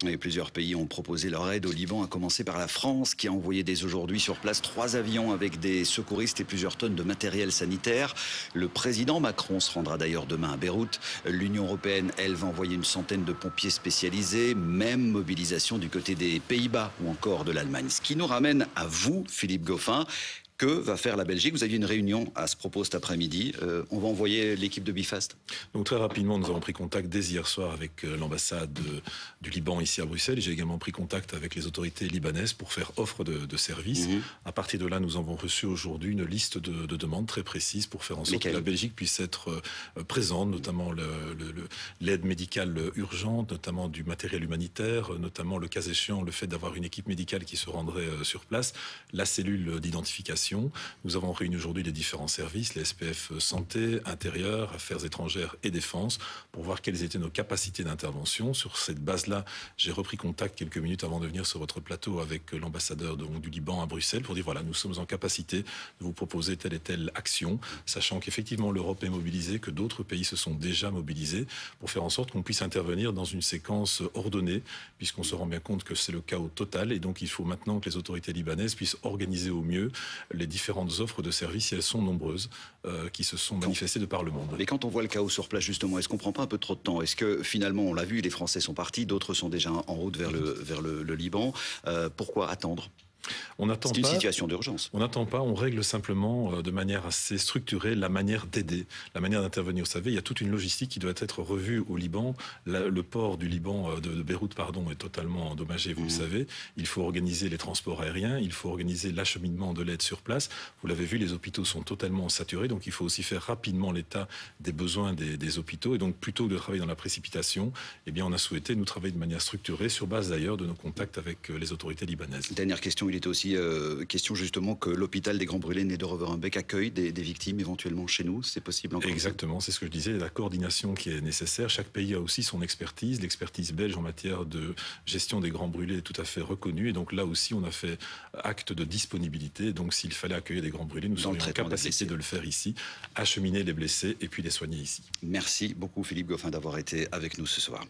Et plusieurs pays ont proposé leur aide au Liban, à commencer par la France, qui a envoyé dès aujourd'hui sur place 3 avions avec des secouristes et plusieurs tonnes de matériel sanitaire. Le président Macron se rendra d'ailleurs demain à Beyrouth. L'Union européenne, elle, va envoyer une centaine de pompiers spécialisés. Même mobilisation du côté des Pays-Bas ou encore de l'Allemagne. Ce qui nous ramène à vous, Philippe Goffin. Que va faire la Belgique? Vous aviez une réunion à ce propos cet après-midi. On va envoyer l'équipe de Bifast. Donc très rapidement, nous avons pris contact dès hier soir avec l'ambassade du Liban ici à Bruxelles. J'ai également pris contact avec les autorités libanaises pour faire offre de services. À partir de là, nous avons reçu aujourd'hui une liste de demandes très précises pour faire en sorte que la Belgique puisse être présente, notamment l'aide médicale urgente, notamment du matériel humanitaire, notamment le cas échéant, le fait d'avoir une équipe médicale qui se rendrait sur place, la cellule d'identification. Nous avons réuni aujourd'hui les différents services, les SPF santé, intérieur, affaires étrangères et défense, pour voir quelles étaient nos capacités d'intervention. Sur cette base-là, j'ai repris contact quelques minutes avant de venir sur votre plateau avec l'ambassadeur du Liban à Bruxelles pour dire voilà, nous sommes en capacité de vous proposer telle et telle action, sachant qu'effectivement l'Europe est mobilisée, que d'autres pays se sont déjà mobilisés pour faire en sorte qu'on puisse intervenir dans une séquence ordonnée, puisqu'on se rend bien compte que c'est le chaos total et donc il faut maintenant que les autorités libanaises puissent organiser au mieux les différentes offres de services, et elles sont nombreuses, qui se sont manifestées de par le monde. Mais quand on voit le chaos sur place, justement, est-ce qu'on prend pas un peu trop de temps? Est-ce que finalement, on l'a vu, les Français sont partis, d'autres sont déjà en route vers le Liban. Pourquoi attendre? C'est une situation d'urgence. On n'attend pas, on règle simplement de manière assez structurée la manière d'aider, la manière d'intervenir. Vous savez, il y a toute une logistique qui doit être revue au Liban. Le port du Liban, de Beyrouth, pardon, est totalement endommagé, vous le savez. Il faut organiser les transports aériens, il faut organiser l'acheminement de l'aide sur place. Vous l'avez vu, les hôpitaux sont totalement saturés, donc il faut aussi faire rapidement l'état des besoins des hôpitaux. Et donc, plutôt que de travailler dans la précipitation, eh bien, on a souhaité nous travailler de manière structurée, sur base d'ailleurs de nos contacts avec les autorités libanaises. Dernière question, il était aussi question justement que l'hôpital des Grands Brûlés né de Roverenbeek accueille des victimes éventuellement chez nous. C'est possible encore? Exactement, c'est ce que je disais, la coordination qui est nécessaire. Chaque pays a aussi son expertise. L'expertise belge en matière de gestion des Grands Brûlés est tout à fait reconnue. Et donc là aussi, on a fait acte de disponibilité. Donc s'il fallait accueillir des Grands Brûlés, nous serions en capacité de le faire ici, acheminer les blessés et puis les soigner ici. Merci beaucoup Philippe Goffin d'avoir été avec nous ce soir.